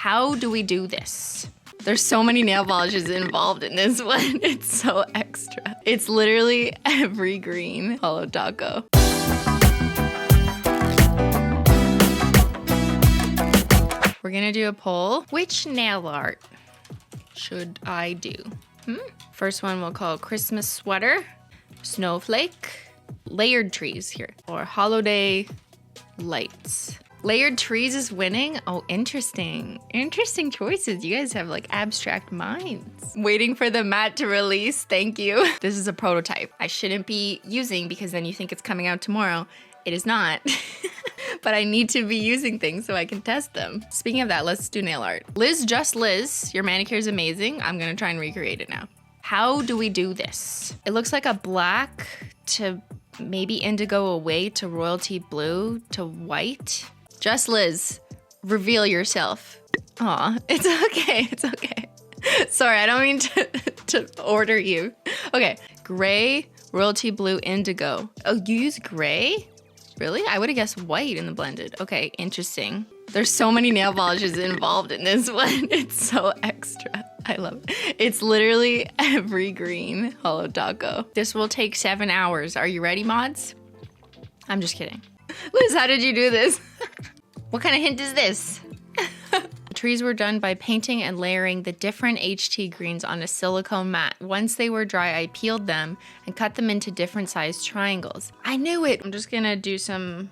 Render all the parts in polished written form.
How do we do this? There's so many nail polishes involved in this one. It's so extra. It's literally every green Holo taco. We're gonna do a poll. Which nail art should I do? First one we'll call Christmas sweater, snowflake, layered trees here, or holiday lights. Layered trees is winning. Oh, interesting. Interesting choices. You guys have like abstract minds. Waiting for the mat to release. Thank you. This is a prototype I shouldn't be using because then you think it's coming out tomorrow. It is not. But I need to be using things so I can test them. Speaking of that, let's do nail art. Liz, just Liz, your manicure is amazing. I'm gonna try and recreate it now. How do we do this? It looks like a black to maybe indigo away to royalty blue to white. Just Liz, reveal yourself. Aw, it's okay, it's okay. Sorry, I don't mean to order you. Okay, gray, royalty blue, indigo. Oh, you use gray? Really? I would have guessed white in the blended. Okay, interesting. There's so many nail polishes involved in this one. It's so extra. I love it. It's literally every green Holo taco. This will take 7 hours. Are you ready, mods? I'm just kidding. Liz, how did you do this? What kind of hint is this? The trees were done by painting and layering the different HT greens on a silicone mat. Once they were dry, I peeled them and cut them into different sized triangles. I knew it! I'm just gonna do some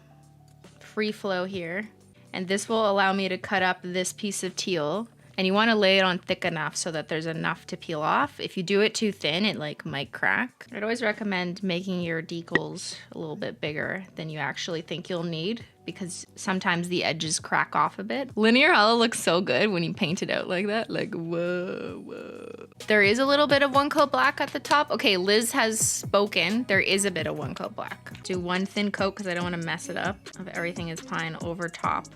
free flow here. And this will allow me to cut up this piece of teal. And you wanna lay it on thick enough so that there's enough to peel off. If you do it too thin, it like might crack. I'd always recommend making your decals a little bit bigger than you actually think you'll need, because sometimes the edges crack off a bit. Linear Holo looks so good when you paint it out like that. Like, whoa, whoa. There is a little bit of one coat black at the top. Okay, Liz has spoken. There is a bit of one coat black. Do one thin coat because I don't want to mess it up. Of Everything is Pine over top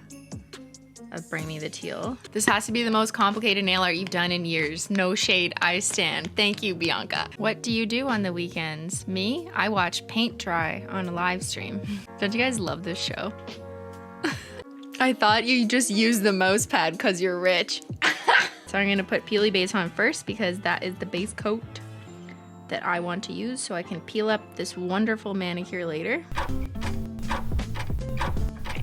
of Bring Me the Teal. This has to be the most complicated nail art you've done in years. No shade, I stand. Thank you, Bianca. What do you do on the weekends? Me? I watch paint dry on a live stream. Don't you guys love this show? I thought you just used the mouse pad because you're rich. So I'm gonna put Peely base on first because that is the base coat that I want to use so I can peel up this wonderful manicure later.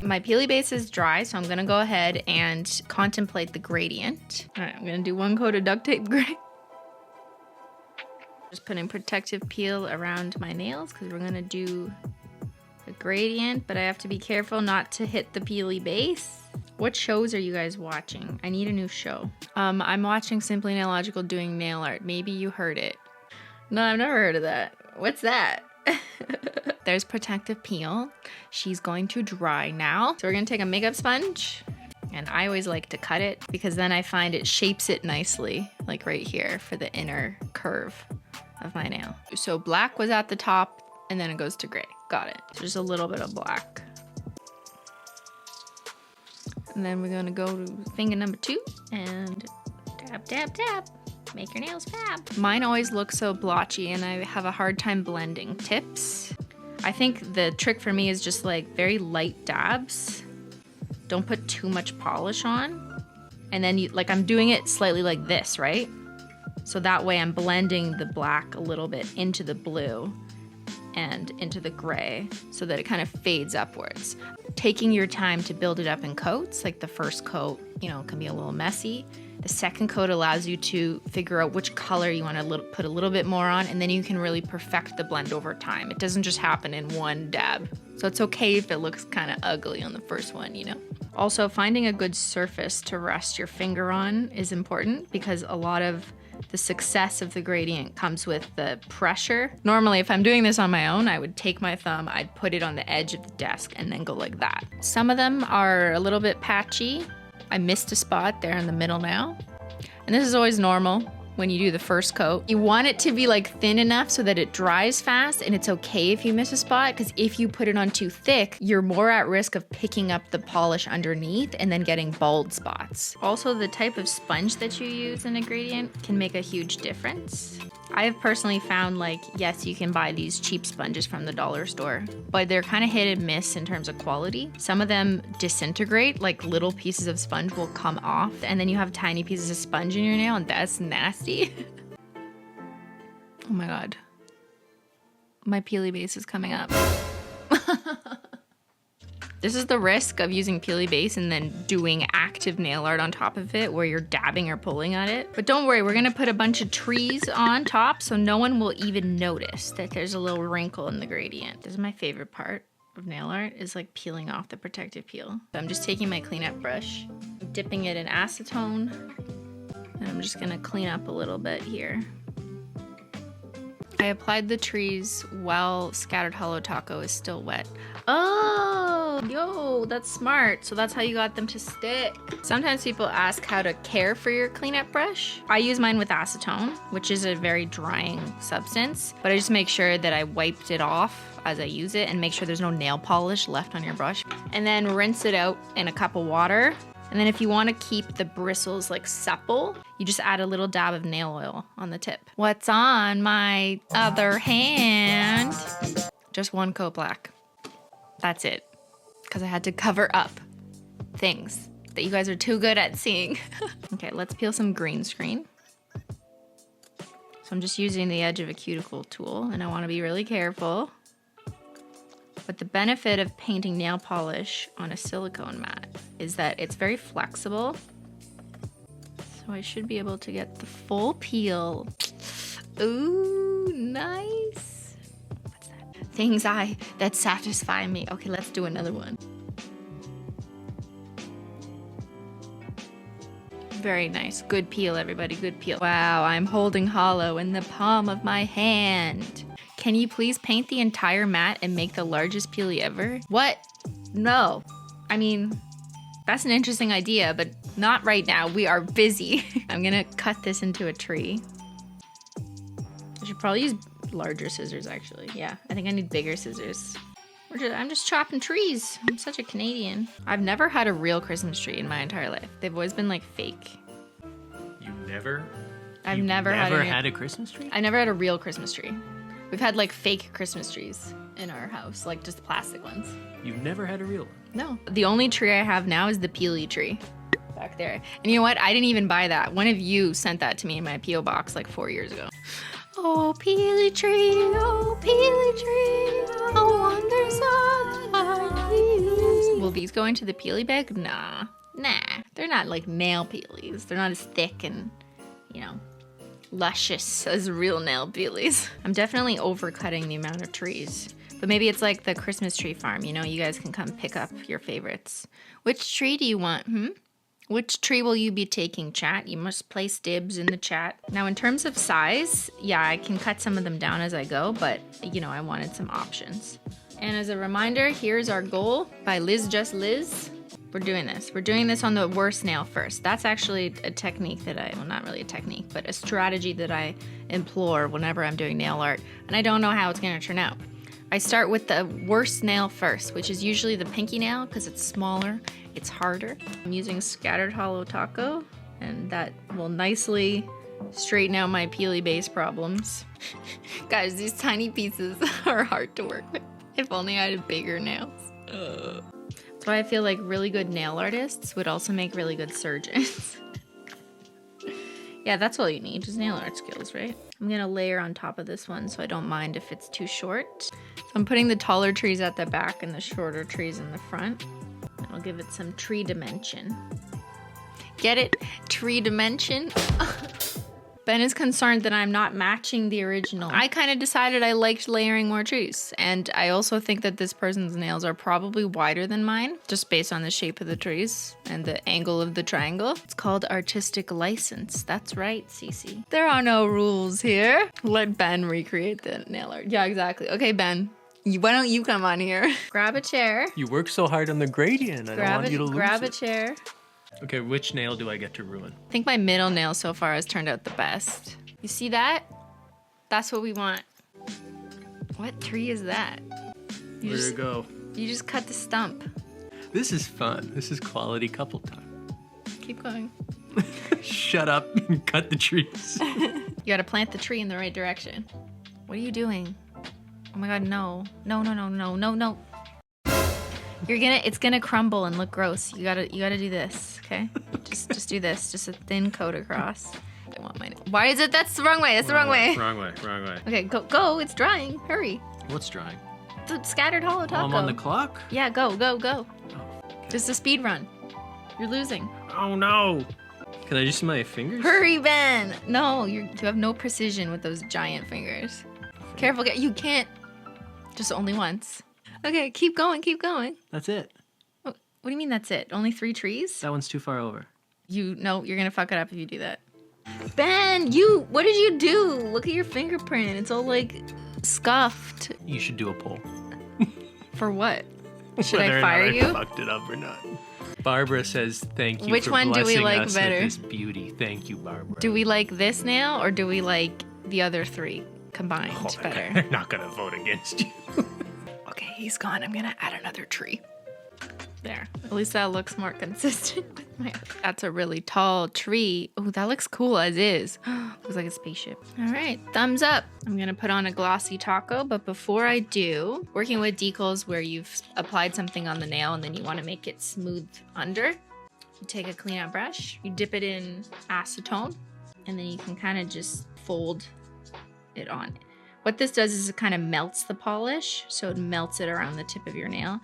My Peely base is dry, so I'm gonna go ahead and contemplate the gradient. All right, I'm gonna do one coat of duct tape gray. Just putting protective peel around my nails because we're gonna do a gradient, but I have to be careful not to hit the Peely base. What shows are you guys watching? I need a new show. I'm watching Simply Nailogical doing nail art. Maybe you heard it. No, I've never heard of that. What's that? There's protective peel. She's going to dry now. So we're gonna take a makeup sponge, and I always like to cut it because then I find it shapes it nicely, like right here for the inner curve of my nail. So black was at the top and then it goes to gray. Got it. So just a little bit of black. And then we're gonna go to finger number 2 and tap, tap, tap. Make your nails fab. Mine always look so blotchy and I have a hard time blending. Tips? I think the trick for me is just like very light dabs. Don't put too much polish on. And then you, like I'm doing it slightly like this, right? So that way I'm blending the black a little bit into the blue and into the gray so that it kind of fades upwards. Taking your time to build it up in coats, like the first coat, you know, can be a little messy. The second coat allows you to figure out which color you want to put a little bit more on, and then you can really perfect the blend over time. It doesn't just happen in one dab. So it's okay if it looks kind of ugly on the first one, you know? Also, finding a good surface to rest your finger on is important because a lot of the success of the gradient comes with the pressure. Normally, if I'm doing this on my own, I would take my thumb, I'd put it on the edge of the desk and then go like that. Some of them are a little bit patchy. I missed a spot there in the middle now. And this is always normal when you do the first coat. You want it to be like thin enough so that it dries fast, and it's okay if you miss a spot, because if you put it on too thick, you're more at risk of picking up the polish underneath and then getting bald spots. Also, the type of sponge that you use in a gradient can make a huge difference. I have personally found, like, yes, you can buy these cheap sponges from the dollar store, but they're kind of hit and miss in terms of quality. Some of them disintegrate, like little pieces of sponge will come off, and then you have tiny pieces of sponge in your nail, and that's nasty. Oh my God. My peely base is coming up. This is the risk of using peely base and then doing active nail art on top of it where you're dabbing or pulling at it. But don't worry, we're gonna put a bunch of trees on top so no one will even notice that there's a little wrinkle in the gradient. This is my favorite part of nail art, is like peeling off the protective peel. So I'm just taking my cleanup brush, dipping it in acetone, and I'm just gonna clean up a little bit here. I applied the trees while scattered holo taco is still wet. Oh, yo, that's smart. So that's how you got them to stick. Sometimes people ask how to care for your cleanup brush. I use mine with acetone, which is a very drying substance, but I just make sure that I wiped it off as I use it and make sure there's no nail polish left on your brush. And then rinse it out in a cup of water. And then if you want to keep the bristles like supple, you just add a little dab of nail oil on the tip. What's on my other hand? Just one coat black. That's it. Because I had to cover up things that you guys are too good at seeing. Okay, let's peel some green screen. So I'm just using the edge of a cuticle tool, and I want to be really careful. But the benefit of painting nail polish on a silicone mat is that it's very flexible. So I should be able to get the full peel. Ooh, nice. What's that? Things that satisfy me. Okay, let's do another one. Very nice. Good peel, everybody. Good peel. Wow, I'm holding holo in the palm of my hand. Can you please paint the entire mat and make the largest peely ever? What? No. I mean, that's an interesting idea, but not right now. We are busy. I'm gonna cut this into a tree. I should probably use larger scissors, actually. Yeah, I think I need bigger scissors. I'm just chopping trees. I'm such a Canadian. I've never had a real Christmas tree in my entire life. They've always been like fake. I've never had a Christmas tree? I never had a real Christmas tree. We've had like fake Christmas trees in our house, like just plastic ones. You've never had a real one? No. The only tree I have now is the peely tree back there. And you know what? I didn't even buy that. One of you sent that to me in my P.O. box like 4 years ago. Oh, peely tree, oh, peely tree, oh, wonders of our peelies. Will these go into the peely bag? Nah. They're not like nail peelies. They're not as thick and, you know, luscious as real nail peelies. I'm definitely overcutting the amount of trees, but maybe it's like the Christmas tree farm, you know, you guys can come pick up your favorites. Which tree do you want, Which tree will you be taking, chat? You must place dibs in the chat. Now, in terms of size, yeah, I can cut some of them down as I go, but you know, I wanted some options. And as a reminder, here's our goal by Liz Just Liz. We're doing this. We're doing this on the worst nail first. That's actually a technique that well, not really a technique, but a strategy that I implore whenever I'm doing nail art, and I don't know how it's gonna turn out. I start with the worst nail first, which is usually the pinky nail because it's smaller, it's harder. I'm using scattered holo taco, and that will nicely straighten out my peely base problems. Guys, these tiny pieces are hard to work with. If only I had bigger nails. That's why I feel like really good nail artists would also make really good surgeons. Yeah, that's all you need, just nail art skills, right? I'm gonna layer on top of this one so I don't mind if it's too short. So I'm putting the taller trees at the back and the shorter trees in the front. I'll give it some tree dimension. Get it? Tree dimension? Ben is concerned that I'm not matching the original. I kind of decided I liked layering more trees. And I also think that this person's nails are probably wider than mine, just based on the shape of the trees and the angle of the triangle. It's called artistic license. That's right, Cece. There are no rules here. Let Ben recreate the nail art. Yeah, exactly. Okay, Ben. Why don't you come on here? Grab a chair. You worked so hard on the gradient. I don't want you to lose it. Grab a chair. Okay, which nail do I get to ruin? I think my middle nail so far has turned out the best. You see that? That's what we want. What tree is that? Where'd it go? You just cut the stump. This is fun. This is quality couple time. Keep going. Shut up and cut the trees. You gotta plant the tree in the right direction. What are you doing? Oh my god, no. No, no, no, no, no, no. It's gonna crumble and look gross. You gotta do this, okay? Just do this. Just a thin coat across. I want mine. Why is it? That's the wrong way. That's the wrong way. Wrong way. Wrong way. Okay, go. It's drying. Hurry. What's drying? The scattered holo taco. I'm on the clock? Yeah, go. Oh, okay. Just a speed run. You're losing. Oh no. Can I just see my fingers? Hurry, Ben. No, you have no precision with those giant fingers. Careful, you can't. Just only once. Okay, keep going. That's it. What do you mean that's it? Only 3 trees? That one's too far over. No, you're gonna fuck it up if you do that. Ben, what did you do? Look at your fingerprint. It's all like scuffed. You should do a poll. For what? Should Whether I fire or not you? I fucked it up or not. Barbara says thank you. Which for one do we blessing like us better? With this beauty. Thank you, Barbara. Do we like this nail or do we like the other 3 combined better? I'm not gonna vote against you. Okay, he's gone. I'm gonna add another tree. There. At least that looks more consistent with my... That's a really tall tree. Oh, that looks cool as is. Looks like a spaceship. All right, thumbs up. I'm gonna put on a glossy taco, but before I do, working with decals where you've applied something on the nail and then you wanna make it smooth under, you take a clean out brush, you dip it in acetone, and then you can kind of just fold it on. What this does is it kind of melts the polish, so it melts it around the tip of your nail.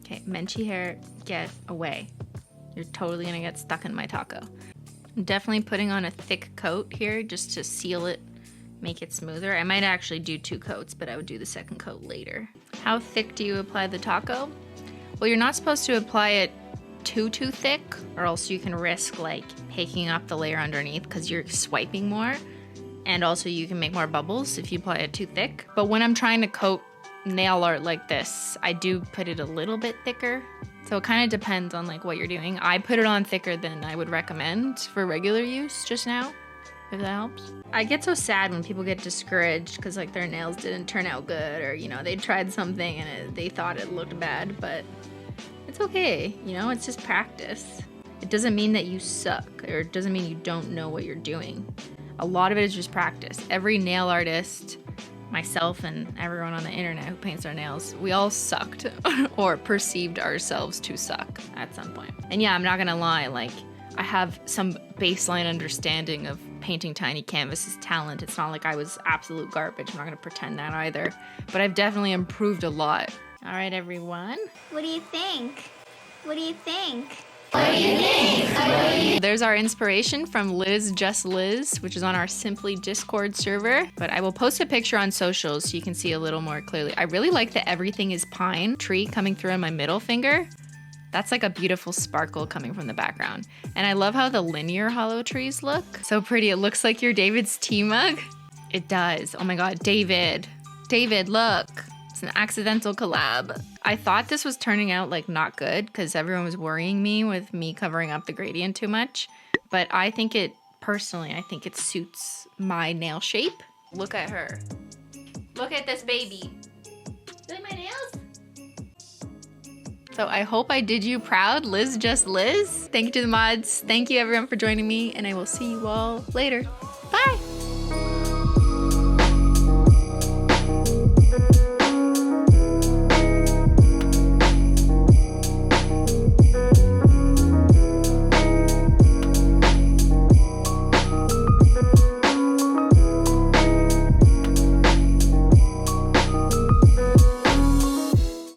Okay, Menchie hair, get away. You're totally gonna get stuck in my taco. I'm definitely putting on a thick coat here just to seal it, make it smoother. I might actually do 2 coats, but I would do the second coat later. How thick do you apply the taco? Well, you're not supposed to apply it too thick, or else you can risk like picking up the layer underneath because you're swiping more. And also you can make more bubbles if you apply it too thick. But when I'm trying to coat nail art like this, I do put it a little bit thicker. So it kind of depends on like what you're doing. I put it on thicker than I would recommend for regular use just now, if that helps. I get so sad when people get discouraged because like their nails didn't turn out good, or they tried something and they thought it looked bad, but it's okay, it's just practice. It doesn't mean that you suck, or it doesn't mean you don't know what you're doing. A lot of it is just practice. Every nail artist, myself and everyone on the internet who paints their nails, we all sucked or perceived ourselves to suck at some point. And yeah, I'm not gonna lie, like I have some baseline understanding of painting tiny canvases talent. It's not like I was absolute garbage. I'm not gonna pretend that either, but I've definitely improved a lot. All right, everyone. What do you think? What do you think? There's our inspiration from Liz Just Liz, which is on our Simply Discord server. But I will post a picture on socials so you can see a little more clearly. I really like the everything is pine tree coming through on my middle finger. That's like a beautiful sparkle coming from the background. And I love how the linear hollow trees look. So pretty. It looks like your David's tea mug. It does. Oh my God, David. David, look. It's an accidental collab. I thought this was turning out like not good because everyone was worrying me with me covering up the gradient too much. But I think it suits my nail shape. Look at her. Look at this baby. Look at my nails. So I hope I did you proud, Liz Just Liz. Thank you to the mods. Thank you everyone for joining me, and I will see you all later.